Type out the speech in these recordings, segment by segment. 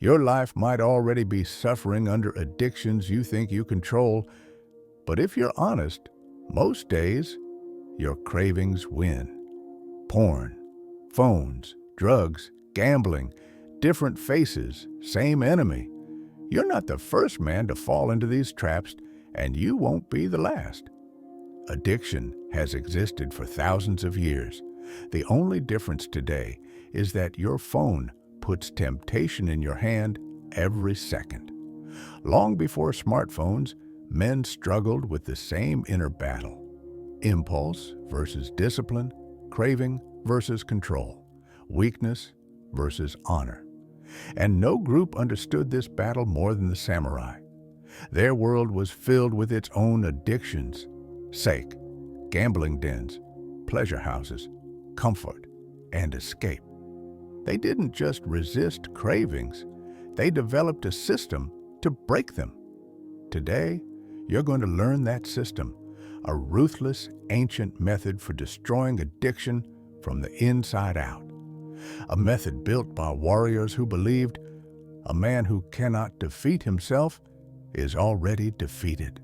Your life might already be suffering under addictions you think you control, but if you're honest, most days, your cravings win. Porn, phones, drugs, gambling, different faces, same enemy. You're not the first man to fall into these traps, and you won't be the last. Addiction has existed for thousands of years. The only difference today is that your phone puts temptation in your hand every second. Long before smartphones, men struggled with the same inner battle: impulse versus discipline, craving versus control, weakness versus honor. And no group understood this battle more than the samurai. Their world was filled with its own addictions: sake, gambling dens, pleasure houses, comfort, and escape. They didn't just resist cravings, they developed a system to break them. Today, you're going to learn that system, a ruthless, ancient method for destroying addiction from the inside out. A method built by warriors who believed a man who cannot defeat himself is already defeated.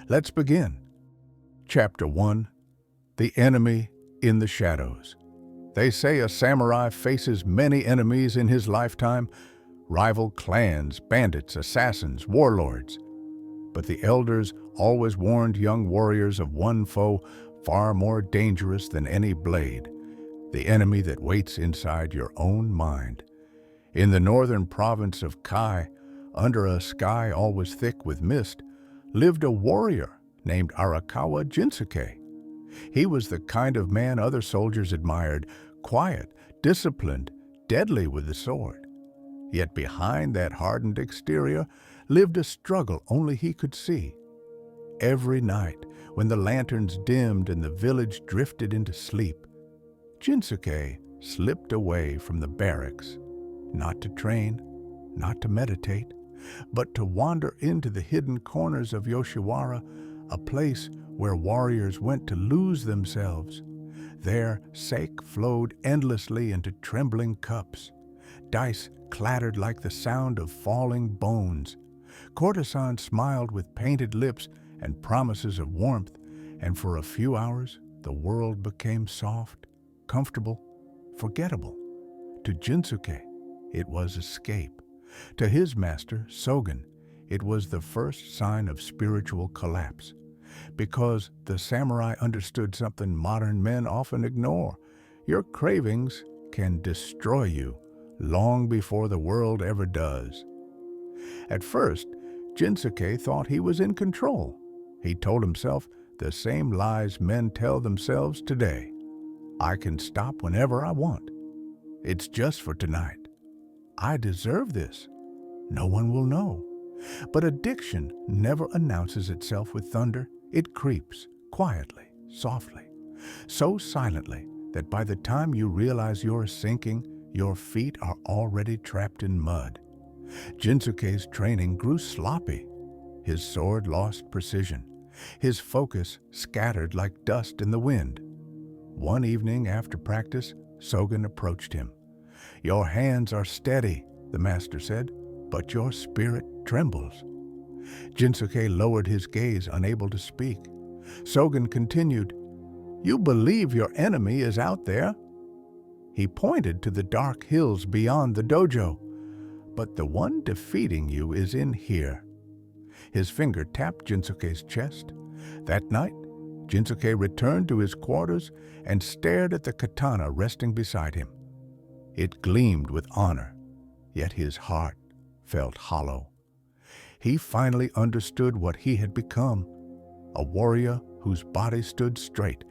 Let's begin. Chapter 1: The Enemy in the Shadows. They say a samurai faces many enemies in his lifetime: rival clans, bandits, assassins, warlords. But the elders always warned young warriors of one foe far more dangerous than any blade: the enemy that waits inside your own mind. In the northern province of Kai, under a sky always thick with mist, lived a warrior named Arakawa Jinsuke. He was the kind of man other soldiers admired: quiet, disciplined, deadly with the sword. Yet behind that hardened exterior lived a struggle only he could see. Every night, when the lanterns dimmed and the village drifted into sleep, Jinsuke slipped away from the barracks, not to train, not to meditate, but to wander into the hidden corners of Yoshiwara, a place where warriors went to lose themselves. There, sake flowed endlessly into trembling cups. Dice clattered like the sound of falling bones. Courtesans smiled with painted lips and promises of warmth, and for a few hours the world became soft, comfortable, forgettable. To Jinsuke, it was escape. To his master, Sogen, it was the first sign of spiritual collapse. Because the samurai understood something modern men often ignore: your cravings can destroy you long before the world ever does. At first, Jinsuke thought he was in control. He told himself the same lies men tell themselves today: I can stop whenever I want. It's just for tonight. I deserve this. No one will know. But addiction never announces itself with thunder. It creeps quietly, softly, so silently that by the time you realize you're sinking, your feet are already trapped in mud. Jinsuke's training grew sloppy. His sword lost precision. His focus scattered like dust in the wind. One evening after practice, Sogen approached him. Your hands are steady, the master said, but your spirit trembles. Jinsuke lowered his gaze, unable to speak. Sogen continued, You believe your enemy is out there? He pointed to the dark hills beyond the dojo. But the one defeating you is in here. His finger tapped Jinsuke's chest. That night, Jinsuke returned to his quarters and stared at the katana resting beside him. It gleamed with honor, yet his heart felt hollow. He finally understood what he had become: a warrior whose body stood straight,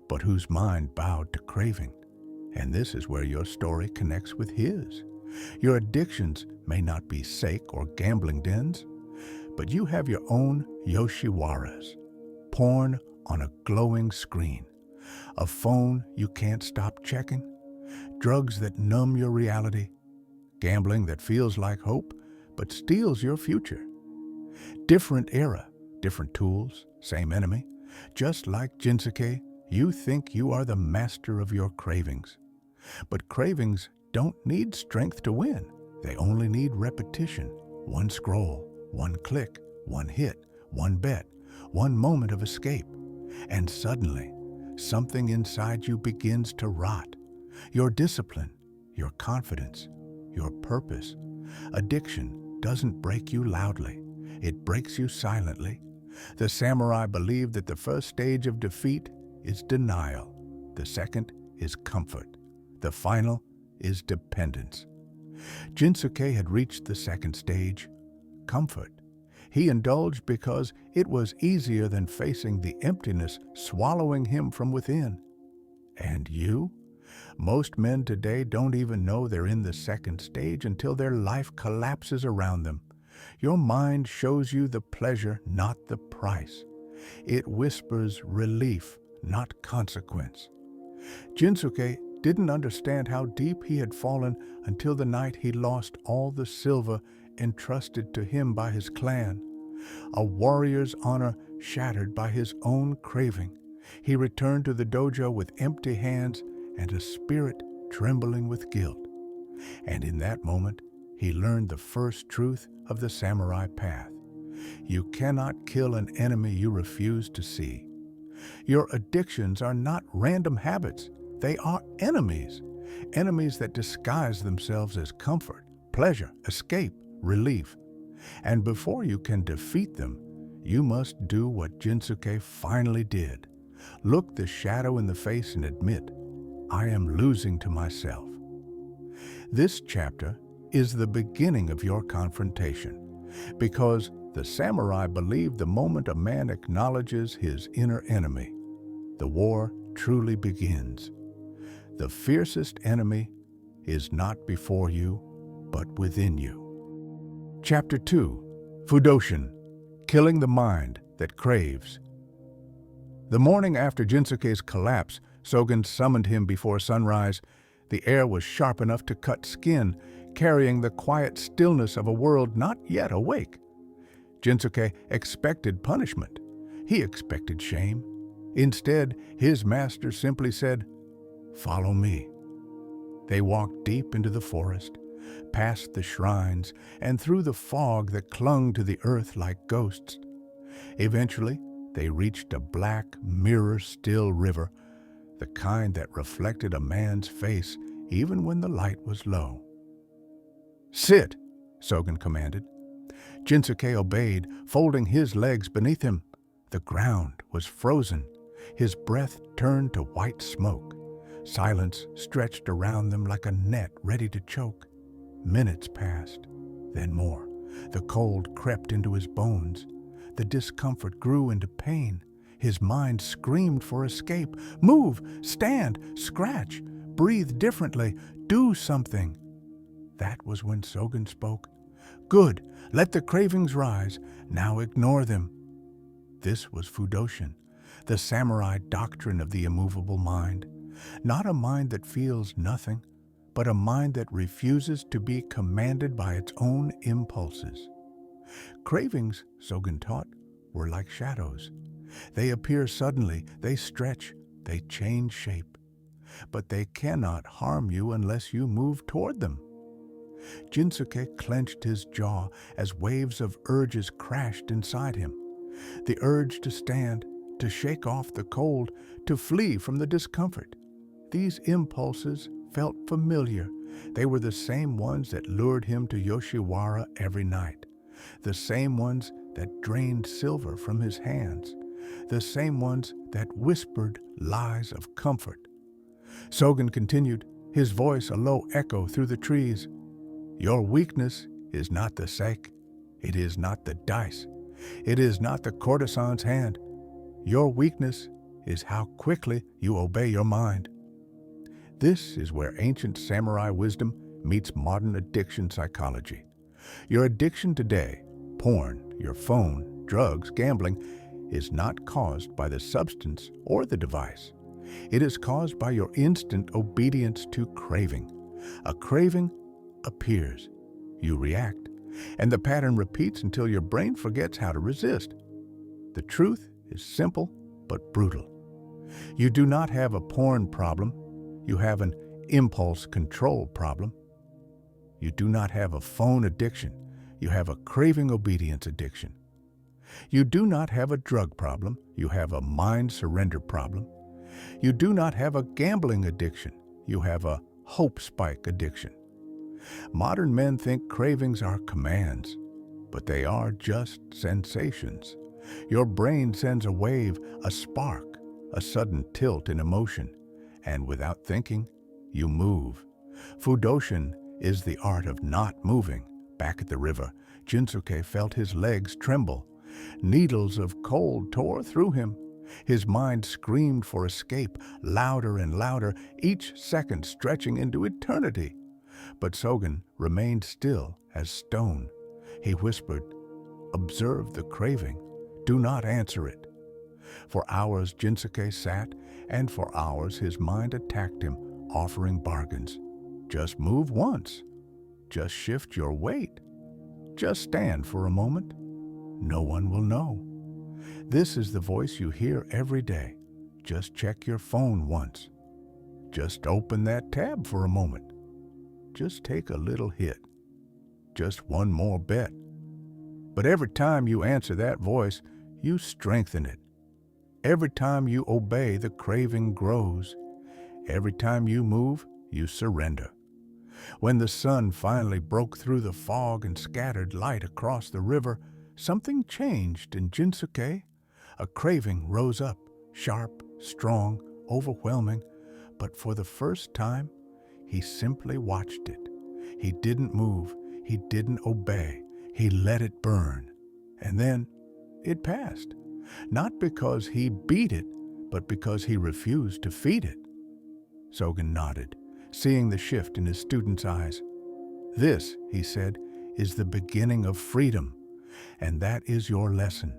but whose mind bowed to craving. And this is where your story connects with his. Your addictions may not be sake or gambling dens, but you have your own Yoshiwaras: porn on a glowing screen, a phone you can't stop checking, drugs that numb your reality, gambling that feels like hope but steals your future. Different era, different tools, same enemy. Just like Jinsuke, you think you are the master of your cravings. But cravings don't need strength to win. They only need repetition, one scroll, one click, one hit, one bet, one moment of escape. And suddenly, something inside you begins to rot. Your discipline, your confidence, your purpose. Addiction doesn't break you loudly. It breaks you silently. The samurai believed that the first stage of defeat is denial. The second is comfort. The final is dependence. Jinsuke had reached the second stage, comfort. He indulged because it was easier than facing the emptiness swallowing him from within. And you? Most men today don't even know they're in the second stage until their life collapses around them. Your mind shows you the pleasure, not the price. It whispers relief, not consequence. Jinsuke didn't understand how deep he had fallen until the night he lost all the silver entrusted to him by his clan. A warrior's honor shattered by his own craving. He returned to the dojo with empty hands and a spirit trembling with guilt. And in that moment, he learned the first truth of the samurai path. You cannot kill an enemy you refuse to see. Your addictions are not random habits. They are enemies. Enemies that disguise themselves as comfort, pleasure, escape, relief. And before you can defeat them, you must do what Jinsuke finally did. Look the shadow in the face and admit, I am losing to myself. This chapter is the beginning of your confrontation, because the samurai believed the moment a man acknowledges his inner enemy, the war truly begins. The fiercest enemy is not before you, but within you. Chapter 2. Fudoshin, Killing the Mind That Craves. The morning after Jinsuke's collapse, Sogen summoned him before sunrise. The air was sharp enough to cut skin, carrying the quiet stillness of a world not yet awake. Jinsuke expected punishment. He expected shame. Instead, his master simply said, "Follow me." They walked deep into the forest, past the shrines, and through the fog that clung to the earth like ghosts. Eventually, they reached a black, mirror-still river, the kind that reflected a man's face even when the light was low. "Sit," Sogen commanded. Jinsuke obeyed, folding his legs beneath him. The ground was frozen. His breath turned to white smoke. Silence stretched around them like a net ready to choke. Minutes passed, then more. The cold crept into his bones. The discomfort grew into pain. His mind screamed for escape. Move, stand, scratch, breathe differently, do something. That was when Sogen spoke. "Good, let the cravings rise. Now ignore them." This was Fudoshin, the samurai doctrine of the immovable mind. Not a mind that feels nothing, but a mind that refuses to be commanded by its own impulses. Cravings, Sogen taught, were like shadows. They appear suddenly, they stretch, they change shape. But they cannot harm you unless you move toward them. Jinsuke clenched his jaw as waves of urges crashed inside him. The urge to stand, to shake off the cold, to flee from the discomfort. These impulses felt familiar. They were the same ones that lured him to Yoshiwara every night, the same ones that drained silver from his hands, the same ones that whispered lies of comfort. Sogen continued, his voice a low echo through the trees. "Your weakness is not the sake. It is not the dice. It is not the courtesan's hand. Your weakness is how quickly you obey your mind." This is where ancient samurai wisdom meets modern addiction psychology. Your addiction today, porn, your phone, drugs, gambling, is not caused by the substance or the device. It is caused by your instant obedience to craving. A craving appears. You react, and the pattern repeats until your brain forgets how to resist. The truth is simple but brutal. You do not have a porn problem. You have an impulse control problem. You do not have a phone addiction. You have a craving obedience addiction. You do not have a drug problem. You have a mind surrender problem. You do not have a gambling addiction. You have a hope spike addiction. Modern men think cravings are commands, but they are just sensations. Your brain sends a wave, a spark, a sudden tilt in emotion, and without thinking, you move. Fudoshin is the art of not moving. Back at the river, Jinsuke felt his legs tremble. Needles of cold tore through him. His mind screamed for escape, louder and louder, each second stretching into eternity. But Sogen remained still as stone. He whispered, "Observe the craving. Do not answer it." For hours Jinsuke sat, and for hours his mind attacked him, offering bargains. Just move once. Just shift your weight. Just stand for a moment. No one will know. This is the voice you hear every day. Just check your phone once. Just open that tab for a moment. Just take a little hit. Just one more bet. But every time you answer that voice, you strengthen it. Every time you obey, the craving grows. Every time you move, you surrender. When the sun finally broke through the fog and scattered light across the river, something changed in Jinsuke. A craving rose up, sharp, strong, overwhelming, but for the first time, he simply watched it. He didn't move, he didn't obey, he let it burn. And then it passed. Not because he beat it, but because he refused to feed it. Sogen nodded, seeing the shift in his student's eyes. "This," he said, "is the beginning of freedom, and that is your lesson.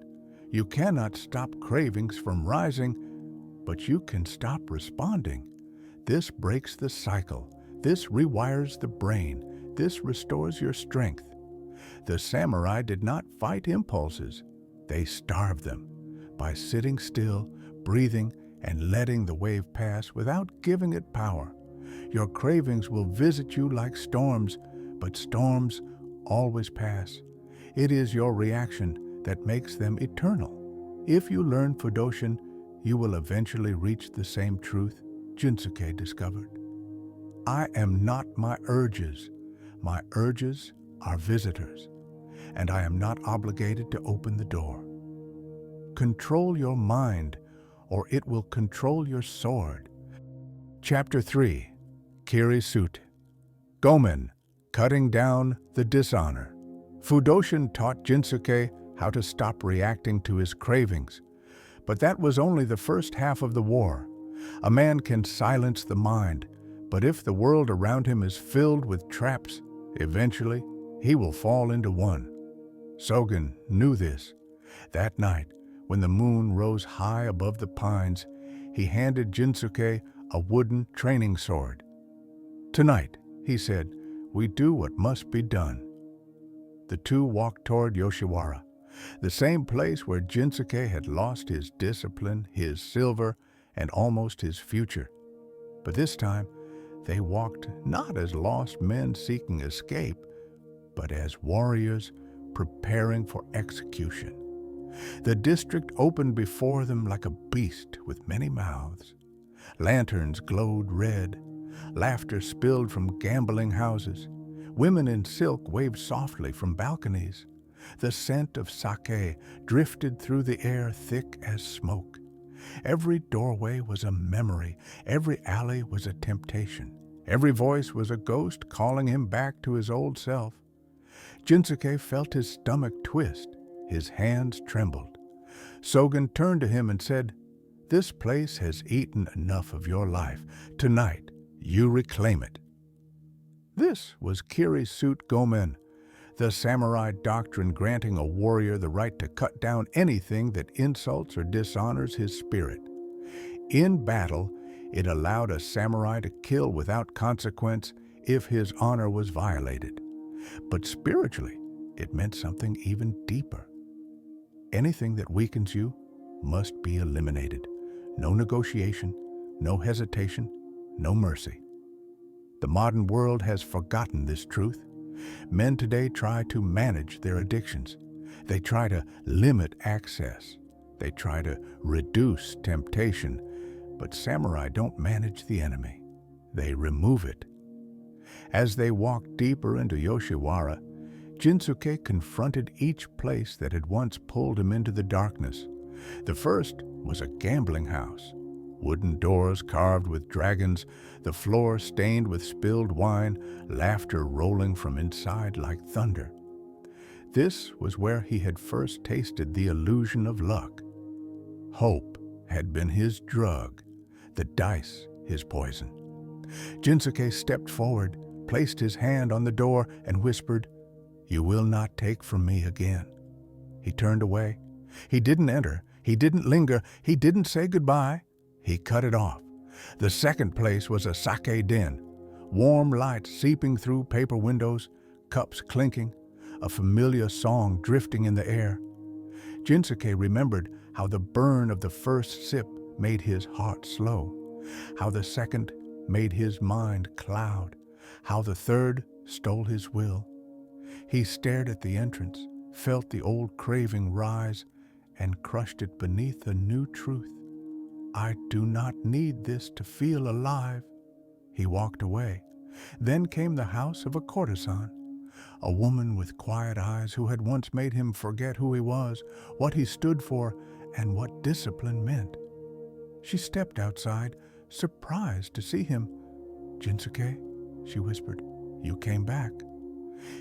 You cannot stop cravings from rising, but you can stop responding. This breaks the cycle. This rewires the brain. This restores your strength." The samurai did not fight impulses. They starved them by sitting still, breathing, and letting the wave pass without giving it power. Your cravings will visit you like storms, but storms always pass. It is your reaction that makes them eternal. If you learn Fudoshin, you will eventually reach the same truth Jinsuke discovered. I am not my urges. My urges are visitors, and I am not obligated to open the door. Control your mind, or it will control your sword. Chapter 3. Kiri-Sute Gomen, Cutting Down the Dishonor. Fudoshin taught Jinsuke how to stop reacting to his cravings. But that was only the first half of the war. A man can silence the mind, but if the world around him is filled with traps, eventually he will fall into one. Sogen knew this. That night, when the moon rose high above the pines, he handed Jinsuke a wooden training sword. "Tonight," he said, "we do what must be done." The two walked toward Yoshiwara, the same place where Jinsuke had lost his discipline, his silver, and almost his future. But this time, they walked not as lost men seeking escape, but as warriors preparing for execution. The district opened before them like a beast with many mouths. Lanterns glowed red. Laughter spilled from gambling houses. Women in silk waved softly from balconies. The scent of sake drifted through the air thick as smoke. Every doorway was a memory. Every alley was a temptation. Every voice was a ghost calling him back to his old self. Jinsuke felt his stomach twist. His hands trembled. Sogen turned to him and said, "This place has eaten enough of your life. Tonight, you reclaim it." This was Kiri-Sute Gomen, the samurai doctrine granting a warrior the right to cut down anything that insults or dishonors his spirit. In battle, it allowed a samurai to kill without consequence if his honor was violated. But spiritually, it meant something even deeper. Anything that weakens you must be eliminated. No negotiation, no hesitation, no mercy. The modern world has forgotten this truth. Men today try to manage their addictions. They try to limit access. They try to reduce temptation. But samurai don't manage the enemy. They remove it. As they walked deeper into Yoshiwara, Jinsuke confronted each place that had once pulled him into the darkness. The first was a gambling house. Wooden doors carved with dragons, the floor stained with spilled wine, laughter rolling from inside like thunder. This was where he had first tasted the illusion of luck. Hope had been his drug, the dice his poison. Jinsuke stepped forward, placed his hand on the door, and whispered, "You will not take from me again." He turned away. He didn't enter. He didn't linger. He didn't say goodbye. He cut it off. The second place was a sake den. Warm light seeping through paper windows, cups clinking, a familiar song drifting in the air. Jinsuke remembered how the burn of the first sip made his heart slow, how the second made his mind cloud, how the third stole his will. He stared at the entrance, felt the old craving rise, and crushed it beneath a new truth. I do not need this to feel alive. He walked away. Then came the house of a courtesan, a woman with quiet eyes who had once made him forget who he was, what he stood for, and what discipline meant. She stepped outside, surprised to see him. "Jinsuke," she whispered, "you came back."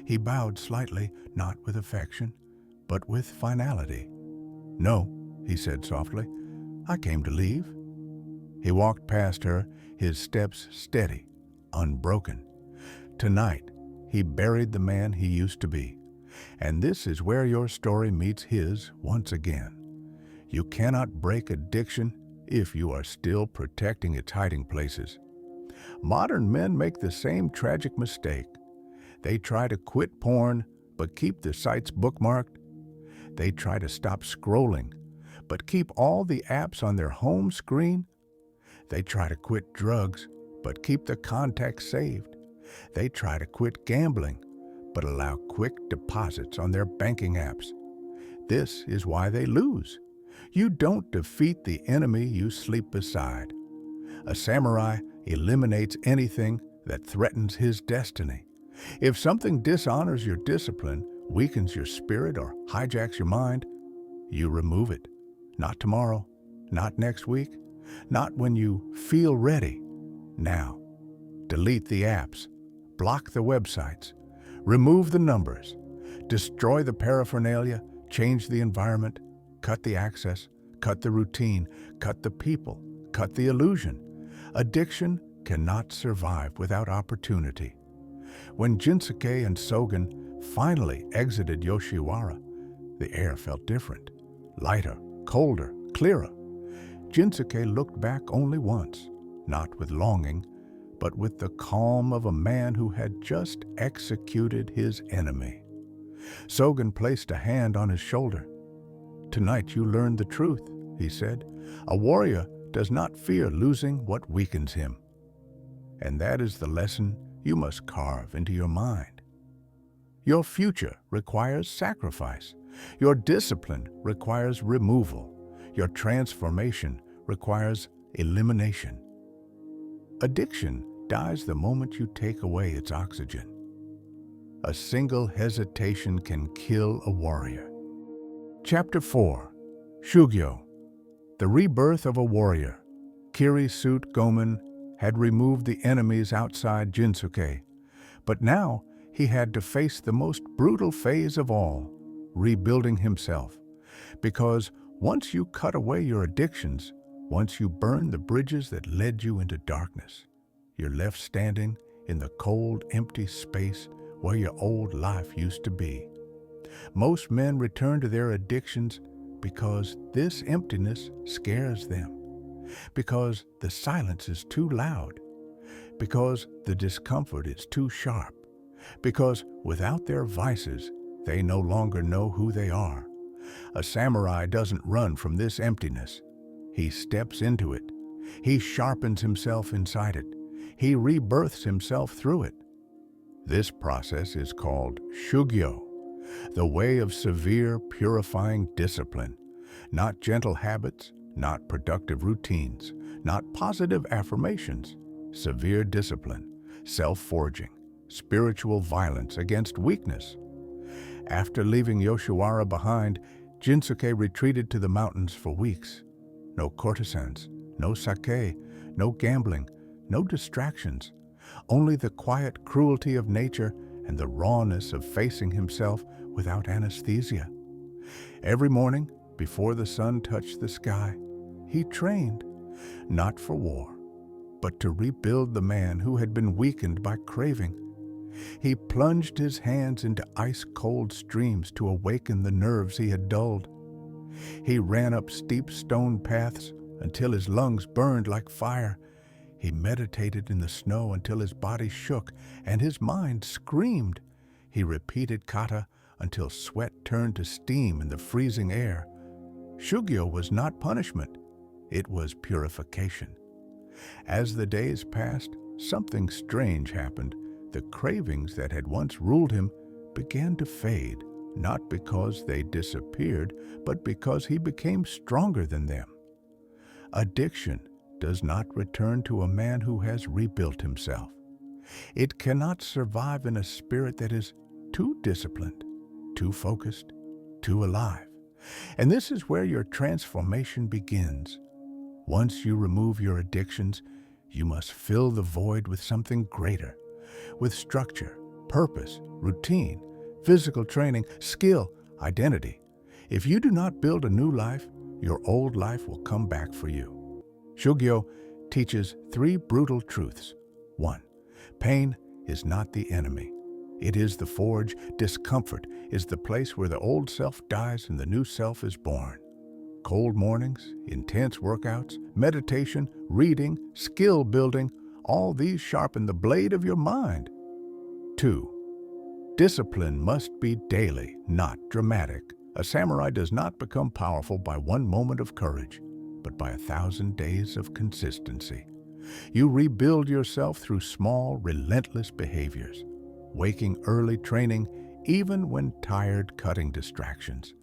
He bowed slightly, not with affection, but with finality. "No," he said softly, "I came to leave." He walked past her, his steps steady, unbroken. Tonight, he buried the man he used to be. And this is where your story meets his once again. You cannot break addiction if you are still protecting its hiding places. Modern men make the same tragic mistake. They try to quit porn, but keep the sites bookmarked. They try to stop scrolling, but keep all the apps on their home screen. They try to quit drugs, but keep the contacts saved. They try to quit gambling, but allow quick deposits on their banking apps. This is why they lose. You don't defeat the enemy you sleep beside. A samurai eliminates anything that threatens his destiny. If something dishonors your discipline, weakens your spirit, or hijacks your mind, you remove it. Not tomorrow, not next week, not when you feel ready. Now, delete the apps, block the websites, remove the numbers, destroy the paraphernalia, change the environment, cut the access, cut the routine, cut the people, cut the illusion. Addiction cannot survive without opportunity. When Jinsuke and Sogen finally exited Yoshiwara, the air felt different, lighter, colder, clearer. Jinsuke looked back only once, not with longing, but with the calm of a man who had just executed his enemy. Sogen placed a hand on his shoulder. "Tonight you learned the truth," he said. "A warrior does not fear losing what weakens him." And that is the lesson you must carve into your mind. Your future requires sacrifice. Your discipline requires removal. Your transformation requires elimination. Addiction dies the moment you take away its oxygen. A single hesitation can kill a warrior. Chapter 4. Shugyō. The rebirth of a warrior. Kiri-Sute Gomen had removed the enemies outside Jinsuke, but now he had to face the most brutal phase of all, rebuilding himself. Because once you cut away your addictions, once you burn the bridges that led you into darkness, you're left standing in the cold, empty space where your old life used to be. Most men return to their addictions because this emptiness scares them, because the silence is too loud, because the discomfort is too sharp, because without their vices, they no longer know who they are. A samurai doesn't run from this emptiness. He steps into it. He sharpens himself inside it. He rebirths himself through it. This process is called Shugyō, the way of severe purifying discipline, not gentle habits, not productive routines, not positive affirmations, severe discipline, self-forging, spiritual violence against weakness. After leaving Yoshiwara behind, Jinsuke retreated to the mountains for weeks. No courtesans, no sake, no gambling, no distractions, only the quiet cruelty of nature and the rawness of facing himself without anesthesia. Every morning, before the sun touched the sky, he trained, not for war, but to rebuild the man who had been weakened by craving. He plunged his hands into ice-cold streams to awaken the nerves he had dulled. He ran up steep stone paths until his lungs burned like fire. He meditated in the snow until his body shook and his mind screamed. He repeated kata until sweat turned to steam in the freezing air. Shugyō was not punishment, it was purification. As the days passed, something strange happened. The cravings that had once ruled him began to fade, not because they disappeared, but because he became stronger than them. Addiction does not return to a man who has rebuilt himself. It cannot survive in a spirit that is too disciplined, too focused, too alive. And this is where your transformation begins. Once you remove your addictions, you must fill the void with something greater, with structure, purpose, routine, physical training, skill, identity. If you do not build a new life, your old life will come back for you. Shugyō teaches 3 brutal truths. 1. Pain is not the enemy. It is the forge. Discomfort is the place where the old self dies and the new self is born. Cold mornings, intense workouts, meditation, reading, skill building, all these sharpen the blade of your mind. 2. Discipline must be daily, not dramatic. A samurai does not become powerful by one moment of courage, but by 1,000 days of consistency. You rebuild yourself through small, relentless behaviors, waking early, training even when tired, cutting distractions,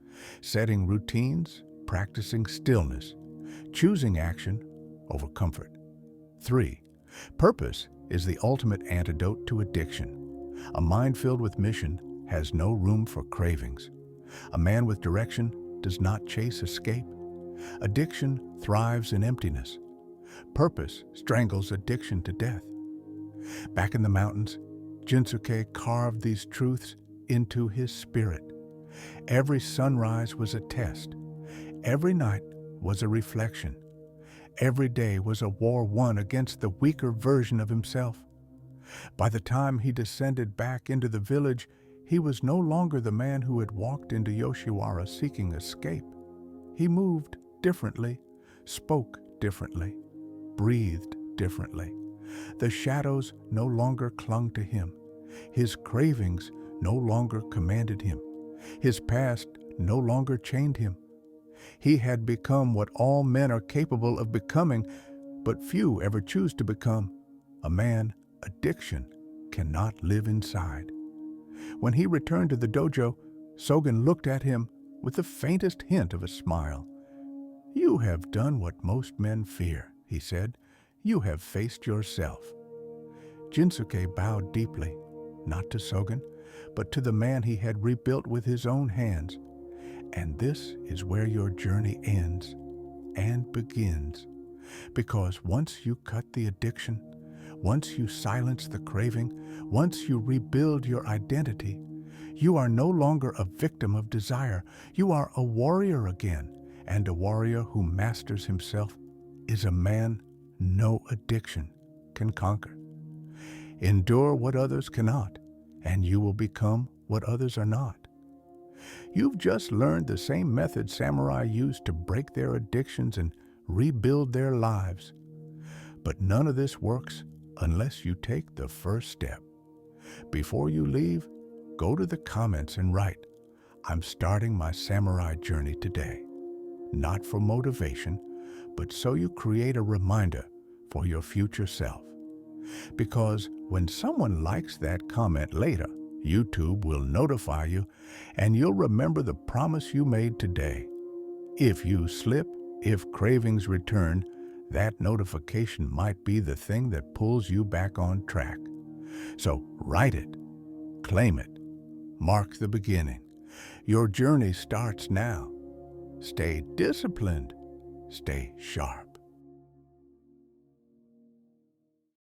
setting routines, practicing stillness, choosing action over comfort. 3. Purpose is the ultimate antidote to addiction. A mind filled with mission has no room for cravings. A man with direction does not chase escape. Addiction thrives in emptiness. Purpose strangles addiction to death. Back in the mountains, Jinsuke carved these truths into his spirit. Every sunrise was a test. Every night was a reflection. Every day was a war won against the weaker version of himself. By the time he descended back into the village, he was no longer the man who had walked into Yoshiwara seeking escape. He moved differently, spoke differently, breathed differently. The shadows no longer clung to him. His cravings no longer commanded him. His past no longer chained him. He had become what all men are capable of becoming, but few ever choose to become. A man addiction cannot live inside. When he returned to the dojo, Sogen looked at him with the faintest hint of a smile. "You have done what most men fear," he said. "You have faced yourself." Jinsuke bowed deeply, not to Sogen, but to the man he had rebuilt with his own hands. And this is where your journey ends and begins. Because once you cut the addiction, once you silence the craving, once you rebuild your identity, you are no longer a victim of desire. You are a warrior again, and a warrior who masters himself is a man no addiction can conquer. Endure what others cannot, and you will become what others are not. You've just learned the same method samurai used to break their addictions and rebuild their lives. But none of this works unless you take the first step. Before you leave, go to the comments and write, "I'm starting my samurai journey today." Not for motivation, but so you create a reminder for your future self. Because When someone likes that comment later, YouTube will notify you and you'll remember the promise you made today. If you slip, if cravings return, that notification might be the thing that pulls you back on track. So write it, claim it, mark the beginning. Your journey starts now. Stay disciplined, stay sharp.